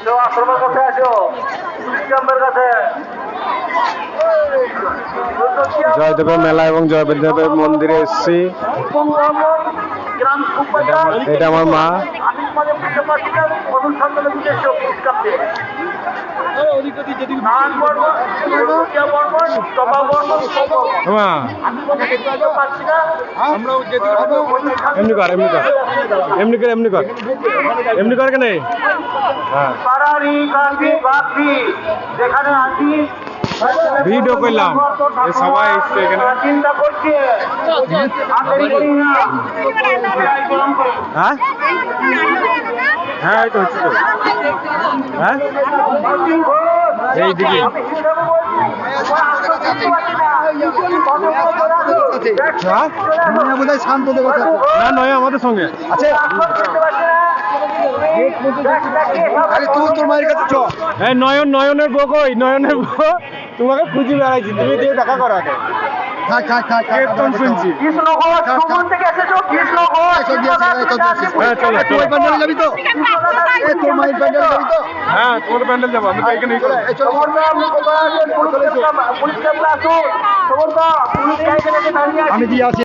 তো আশ্রমের কাছে আসো, ক্যাম্পের কাছে। জয়দেবের মেলা এবং জয়দেবের মন্দিরে এসেছি। এটা আমার মা। এমনি কর এমনি কর এমনি কর এমনি কর এমনি কর কেন? হ্যাঁ ভিডিও করলাম, সবাই এসছে এখানে। হ্যাঁ হ্যাঁ এই তো হচ্ছে তো। হ্যাঁ এই দিকে শান্ত না নয় আমাদের সঙ্গে আছে। তোর মায়ের কাছে চ। নয়ন নয়নের বউ কই? নয়নের বউ তোমাকে খুঁজে বেড়াইছি, তুমি দিয়ে দেখা করো আগে। কীর্তন শুনছি। যাবি তো? হ্যাঁ তোমার প্যান্ডেল যাবো, আমি তো এখানে আমি দিয়ে আসি।